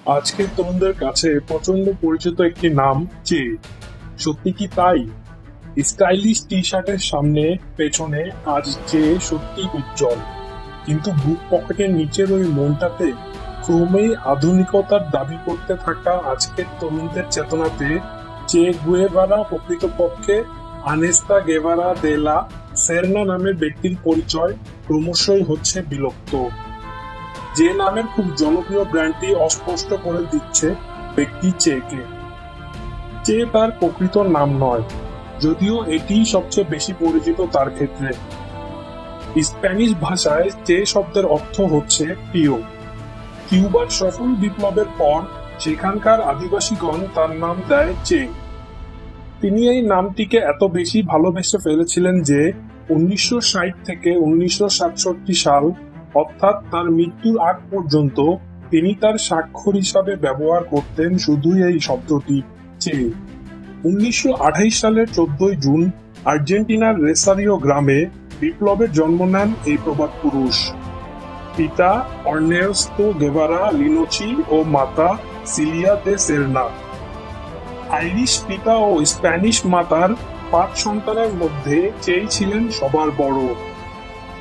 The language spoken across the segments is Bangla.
আজকের তরুণদের কাছে প্রচন্ড পরিচিত একটি নাম চে। সত্যি কি তাই? স্টাইলিশ টি শার্টের সামনে পেছনে আজ চে সত্যি উজ্জ্বল, কিন্তু বুক পকেটের নিচের ওই মনটাতে ক্রমেই আধুনিকতার দাবি করতে থাকা আজকের তরুণদের চেতনাতে চে গুয়েভারা প্রকৃতপক্ষে আনেস্তা গেভারা দে লা সেরনা নামের ব্যক্তির পরিচয় ক্রমশই হচ্ছে বিলুপ্ত। যে নামের খুব জনপ্রিয় ব্র্যান্ডটি অস্পষ্ট করে দিচ্ছে ব্যক্তি চেকে। চে তার প্রকৃত নাম নয়, যদিও এটি সবচেয়ে বেশি পরিচিত তার ক্ষেত্রে। স্প্যানিশ ভাষায় চে শব্দের অর্থ হচ্ছে প্রিয়। কিউবার সফল বিপ্লবের পর সেখানকার আদিবাসীগণ তার নাম দেয় চে। তিনি এই নামটিকে এত বেশি ভালোবেসে ফেলেছিলেন যে 1960 থেকে 1967 সাল, অর্থাৎ তার মৃত্যুর আগ পর্যন্ত তিনি তার স্বাক্ষর হিসাবে ব্যবহার করতেন শুধুই এই শব্দটি চে। 1928 সালের 14 জুন আর্জেন্টিনার রেসারিও গ্রামে বিপ্লবের জন্ম নেন এই প্রবাদ পুরুষ। পিতা অর্নেস্তো গেভারা লিনোচি ও মাতা সিলিয়া দে সেরনা। আইরিশ পিতা ও স্প্যানিশ মাতার 5 সন্তানের মধ্যে চেই ছিলেন সবার বড়।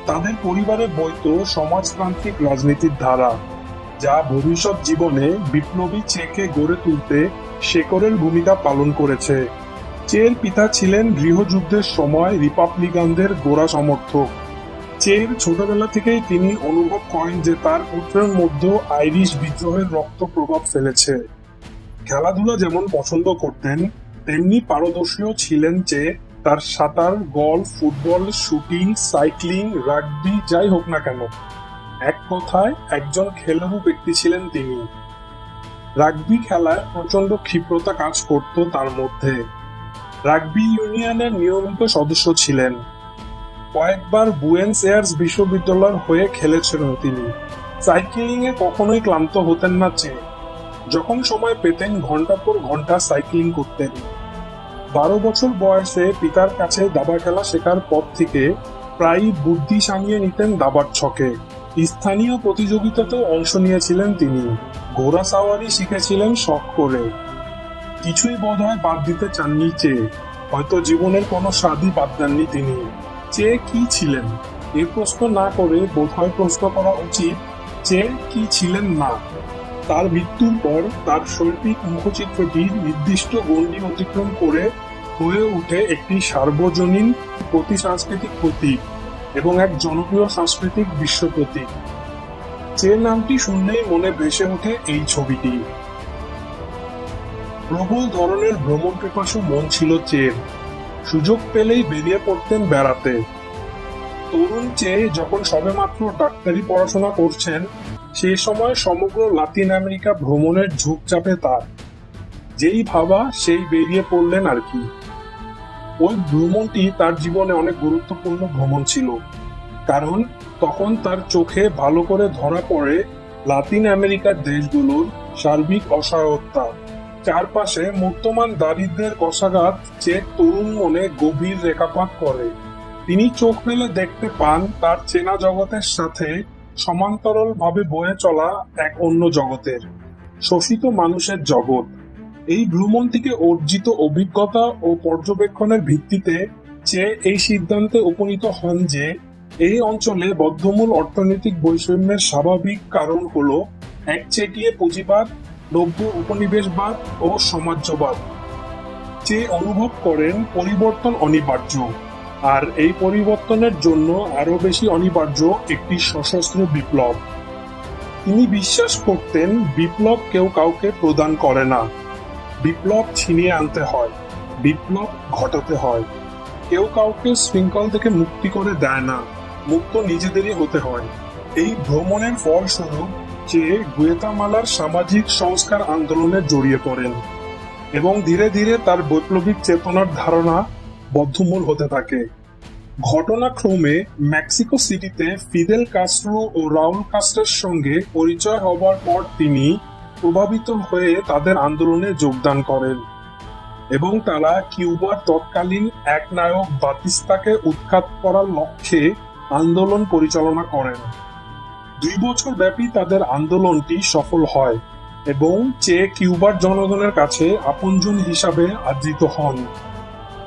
তাদের পরিবারে বইত সমাজতান্ত্রিক রাজনীতির ধারা, যা ভবিষ্যৎ জীবনে বিপ্লবী চেকে গড়ে তুলতে শেকড়ের ভূমিকা পালন করেছে। চের পিতা ছিলেন গৃহযুদ্ধের সময় রিপাবলিকানদের গোড়া সমর্থক। চের ছোটবেলা থেকেই তিনি অনুভব করেন যে তার পুত্রের মধ্যেও আইরিশ বিদ্রোহের রক্ত প্রভাব ফেলেছে। খেলাধুলা যেমন পছন্দ করতেন, তেমনি পারদর্শীও ছিলেন চে। তার সাঁতার, golf, football, shooting, cycling, rugby যাই হোক না কেন, এক কথায় একজন খেলারু ব্যক্তি ছিলেন তিনি। রাগবি খেলায় প্রচন্ড ক্ষিপ্রতা কাজ করত তার মধ্যে। রাগবি ইউনিয়নের নিয়মিত সদস্য ছিলেন। কয়েকবার বুয়েন্স এয়ার্স বিশ্ববিদ্যালয়ের হয়ে খেলেছিলেন তিনি। সাইক্লিং এ কখনোই ক্লান্ত হতেন না চে। যখন সময় পেতেন ঘন্টা পর ঘন্টা সাইক্লিং করতেন। 12 বছর বয়সে পিতার কাছে দাবা খেলা শেখার পর থেকে প্রায়ই বুদ্ধি সানিয়ে নিতেন দাবার ছকে। স্থানীয় প্রতিযোগিতাতেও অংশ নিয়েছিলেন তিনি। ঘোড়া সাওয়ারি শিখেছিলেন শখ করে। কিছুই বোধহয় বাদ দিতে চাননি চে। হয়তো জীবনের কোনো স্বাদই বাদ দেননি তিনি। চে কি ছিলেন, এ প্রশ্ন না করে বোধহয় প্রশ্ন করা উচিত চে কি ছিলেন না। তার মৃত্যুর পর তার শৈল্পিক মুখচিত্রটি নির্দিষ্ট গণ্ডি অতিক্রম করে হয়ে ওঠে একটি সার্বজনীন সাংস্কৃতিক প্রতীক এবং এক জনপ্রিয় সাংস্কৃতিক বিশ্ব প্রতীক। চে নামটি শুনলেই মনে ভেসে ওঠে এই ছবিটি। প্রবল ধরনের ভ্রমণ পিপাসু মন ছিল চের। সুযোগ পেলেই বেরিয়ে পড়তেন বেড়াতে। তরুণ চে যখন সবেমাত্র ডাক্তারি পড়াশোনা করছেন, সেই সময় সমগ্র লাতিন আমেরিকা ভ্রমণের ঝোঁক চাপে তার। যেই ভাবা সেই বেরিয়ে পড়লেন আর কি। ওই ভ্রমণটি তার জীবনে অনেক গুরুত্বপূর্ণ ভ্রমণ ছিল, কারণ তখন তার চোখে ভালো করে ধরা পড়ে লাতিন আমেরিকার দেশগুলোর সার্বিক অসহায়তা। চারপাশে মূর্তমান দারিদ্র্যের কষাঘাত চে তরুণ মনে গভীর রেখাপাত করে। তিনি চোখ মেলে দেখতে পান তার চেনা জগতের সাথে সমান্তরাল ভাবে বয়ে চলা এক অন্য জগতের, শোষিত মানুষের জগৎ। এই ভ্রমণ থেকে অর্জিত অভিজ্ঞতা ও পর্যবেক্ষণের ভিত্তিতে চে এই সিদ্ধান্তে উপনীত হন যে এই অঞ্চলে বদ্ধমূল অর্থনৈতিক বৈষম্যের স্বাভাবিক কারণ হলো একচেটিয়া পুঁজিবাদ, নব্য উপনিবেশবাদ ও সমাজবাদ। চে অনুভব করেন পরিবর্তন অনিবার্য, আর এই পরিবর্তনের জন্য আরো বেশি অনিবার্য একটি সশস্ত্র বিপ্লব। তিনি বিশ্বাস করতেন বিপ্লব কেউ কাউকে প্রদান করে না, বিপ্লব ছিনিয়ে আনতে হয়, বিপ্লব ঘটাতে হয়। কেউ কাউকে শৃঙ্খল থেকে মুক্তি করে দেয় না, মুক্ত নিজেদেরই হতে হয়। এই ভ্রমণের ফলস্বরূপ চে গুয়েতামালার সামাজিক সংস্কার আন্দোলনে জড়িয়ে পড়েন এবং ধীরে ধীরে তার বৈপ্লবিক চেতনার ধারণা বদ্ধমূল হতে থাকে। ঘটনাক্রমে মেক্সিকো সিটিতে ফিদেল কাস্ট্রো ও রাউল কাস্ট্রোর সঙ্গে পরিচয় হবার পর তিনি প্রভাবিত হয়ে তাদের আন্দোলনে যোগদান করেন এবং তারা কিউবার তৎকালীন একনায়ক বাতিস্তাকে উৎখাত করার লক্ষ্যে আন্দোলন পরিচালনা করেন। 2 বছর ব্যাপী তাদের আন্দোলনটি সফল হয় এবং চে কিউবার জনগণের কাছে আপনজন হিসাবে আদৃত হন।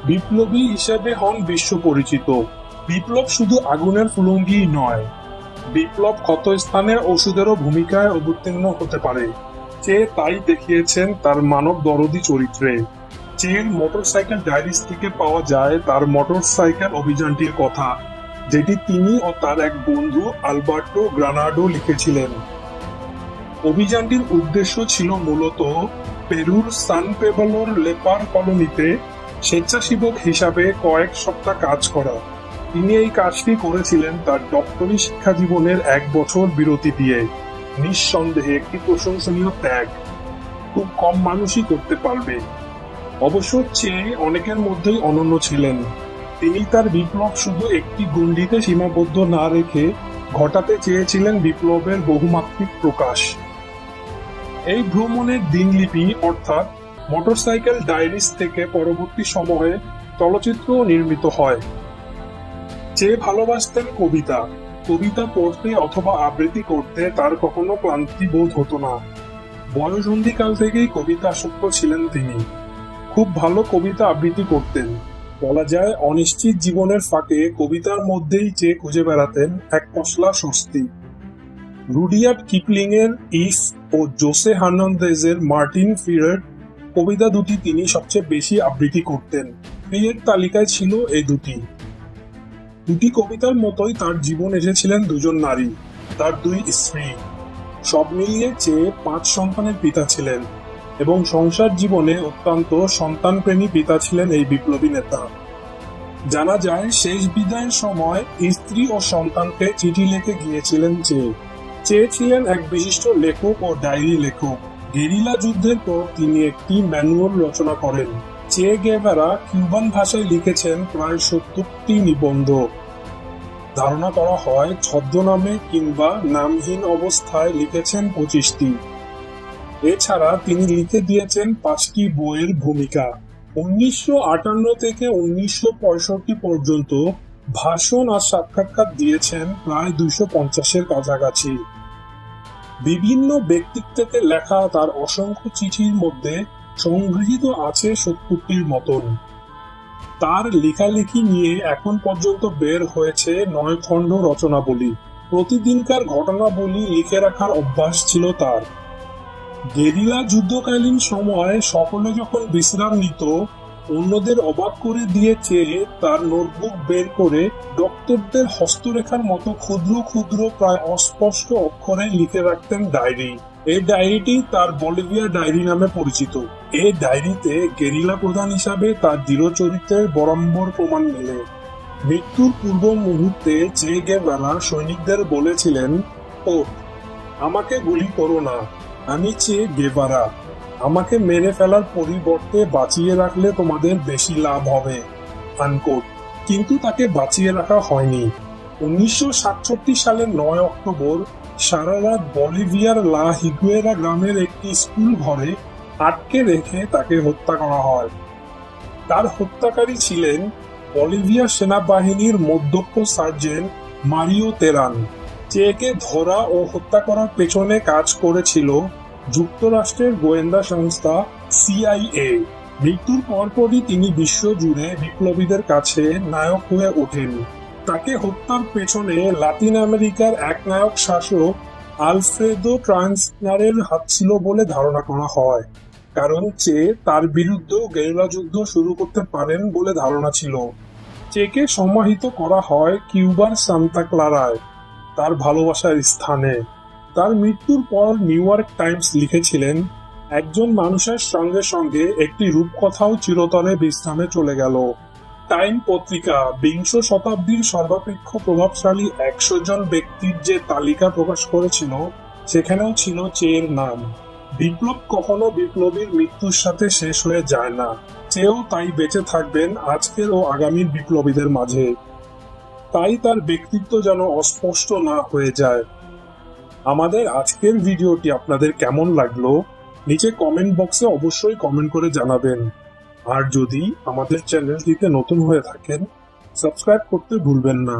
বিপ্লবী হিসেবে হন বিশ্ব পরিচিত। বিপ্লব শুধু আগুনের ফুলঙ্গি নয়, বিপ্লব ক্ষত স্থানের ওষুধেরও ভূমিকায় অবতীর্ণ হতে পারে। চে তাই দেখিয়েছেন তার মানব দরদী চরিত্রে। চের মোটরসাইকেল ডায়েরিজ থেকে পাওয়া যায় তার মোটরসাইকেল অভিযানটির কথা, যেটি তিনি ও তার এক বন্ধু আলবার্টো গ্রানাডো লিখেছিলেন। অভিযানটির উদ্দেশ্য ছিল মূলত পেরুর সান পেবলোর লেপার কলোনিতে স্বেচ্ছাসেবক হিসাবে কয়েক সপ্তাহ কাজ করা। তিনি এই কাজটি করেছিলেন তার ডক্টরি শিক্ষা জীবনের 1 বছর বিরতি দিয়ে। নিঃসন্দেহে একটি প্রশংসনীয় ত্যাগ, খুব কম মানুষই করতে পারবে। অবশ্য চে অনেকের মধ্যেই অনন্য ছিলেন। তিনি তার বিপ্লব শুধু একটি গণ্ডিতে সীমাবদ্ধ না রেখে ঘটাতে চেয়েছিলেন বিপ্লবের বহুমাত্রিক প্রকাশ। এই ভ্রমণের দিনলিপি অর্থাৎ মোটরসাইকেল ডায়েরিজ থেকে পরবর্তী সময়ে চলচ্চিত্র নির্মিত হয়। চে ভালোবাসতেন কবিতা। কবিতা পড়তে অথবা আবৃত্তি করতে তার কখনো ক্লান্তি বোধ হতো না। বয়সন্ধিকাল থেকেই কবিতা আসক্ত ছিলেন তিনি। খুব ভালো কবিতা আবৃত্তি করতেন। বলা যায় অনিশ্চিত জীবনের ফাঁকে কবিতার মধ্যেই চে খুঁজে বেড়াতেন এক পশলা স্বস্তি। রুডিয়ার্ড কিপলিং এর ইফ ও জোসে হার্নান্দেজের মার্টিন ফিরের কবিতা দুটি তিনি সবচেয়ে বেশি আবৃত্তি করতেন। প্রিয়ের তালিকায় ছিল এই দুটি কবিতার মতোই তার জীবন এসেছিলেন দুজন নারী, তার 2 স্ত্রী। সব মিলিয়ে চে 5 সন্তানের পিতা ছিলেন এবং সংসার জীবনে অত্যন্ত সন্তানপ্রেমী পিতা ছিলেন এই বিপ্লবী নেতা। জানা যায় শেষ বিদায়ের সময় স্ত্রী ও সন্তানকে চিঠি লিখে গিয়েছিলেন চে ছিলেন এক বিশিষ্ট লেখক ও ডায়েরি লেখক। গেরিলা যুদ্ধের পর তিনি একটি ম্যানুয়াল রচনা করেন। চে গেভারা কিউবান ভাষায় লিখেছেন প্রায় 70টি নিবন্ধ। ধারণা করা হয় ছদ্মনামে কিংবা নামহীন অবস্থায় লিখেছেন 25টি। এছাড়া তিনি লিখে দিয়েছেন 5টি বইয়ের ভূমিকা। 1958 থেকে 1965 পর্যন্ত ভাষণ আর সাক্ষাৎকার দিয়েছেন প্রায় 250-এর কাছাকাছি। বিভিন্ন ব্যক্তিত্বের লেখা তার অসংখ্য চিঠির মধ্যে সংগৃহীত আছে 70টির মতন। তার লেখালেখি নিয়ে এখন পর্যন্ত বের হয়েছে 9 খণ্ড রচনাবলী। প্রতিদিনকার ঘটনাবলী লিখে রাখার অভ্যাস ছিল তার। গেরিলা যুদ্ধকালীন সময়ে সকলে যখন বিশ্রাম নিত, অন্যদের অবাক করে দিয়ে চেয়ে তার নোটবুক বের করে ডক্টরদের হস্তরেখার মতো ক্ষুদ্র ক্ষুদ্র প্রায় অস্পষ্ট অক্ষরে লিখে রাখতেন ডায়েরি। এই ডায়েরিটি তার বলিভিয়া ডায়েরি নামে পরিচিত। এই ডায়েরিতে গেরিলা প্রধান হিসাবে তার দৃঢ় চরিত্রের বরাম্বর প্রমাণ মেলে। মৃত্যুর পূর্ব মুহূর্তে চে গেভারা সৈনিকদের বলেছিলেন, আমাকে গুলি করো না, আমি চে গেভারা। আমাকে মেরে ফেলার পরিবর্তে বাঁচিয়ে রাখলে তোমাদের বেশি লাভ হবে, আনকোট। কিন্তু তাকে বাঁচিয়ে রাখা হয়নি। 1967 সালের 9 অক্টোবর সারা রাত বলিভিয়ার লা হিগুয়েরা গ্রামের একটি স্কুল ঘরে আটকে রেখে তাকে হত্যা করা হয়। তার হত্যাকারী ছিলেন বলিভিয়া সেনাবাহিনীর মধ্যস্থ সার্জেন্ট মারিও তেরান। চেকে ধরা ও হত্যা করার পেছনে কাজ করেছিল যুক্তরাষ্ট্রের গোয়েন্দা সংস্থা CIA। মৃত্যুর পরপরই তিনি বিশ্বজুড়ে বিপ্লবীদের কাছে নায়ক হয়ে ওঠেন। তাকে হত্যার পেছনে লাতিন আমেরিকার এক নায়ক শাসক আলফ্রেদো ট্রান্সনারের হাত ছিল বলে ধারণা করা হয়, কারণ চে তার বিরুদ্ধে গেরিলা যুদ্ধ শুরু করতে পারেন বলে ধারণা ছিল। চেকে সমাহিত করা হয় কিউবার সান্তা ক্লারায়, তার ভালোবাসার স্থানে। তার মৃত্যুর পর নিউ ইয়র্ক টাইমস লিখেছিলেন, একজন মানুষের সঙ্গে সঙ্গে একটি রূপকথাও চিরতরে বিশ্রামে চলে গেল। টাইম পত্রিকা 20 শতাব্দীর সর্বাপেক্ষ প্রভাবশালী 100 জন ব্যক্তির যে তালিকা প্রকাশ করেছিল, সেখানেও ছিল চের নাম। বিপ্লব কখনো বিপ্লবীর মৃত্যুর সাথে শেষ হয়ে যায় না। চেও তাই বেঁচে থাকবেন আজকের ও আগামীর বিপ্লবীদের মাঝে। তাই তার ব্যক্তিত্ব যেন অস্পষ্ট না হয়ে যায়। আমাদের আজকের ভিডিওটি আপনাদের কেমন লাগলো নিচে কমেন্ট বক্সে অবশ্যই কমেন্ট করে জানাবেন। আর যদি আমাদের চ্যানেলটিতে নতুন হয়ে থাকেন, সাবস্ক্রাইব করতে ভুলবেন না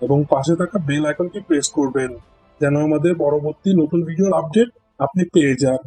এবং পাশে থাকা বেল আইকনটি প্রেস করবেন, যেন আমাদের পরবর্তী নতুন ভিডিওর আপডেট আপনি পেয়ে যান।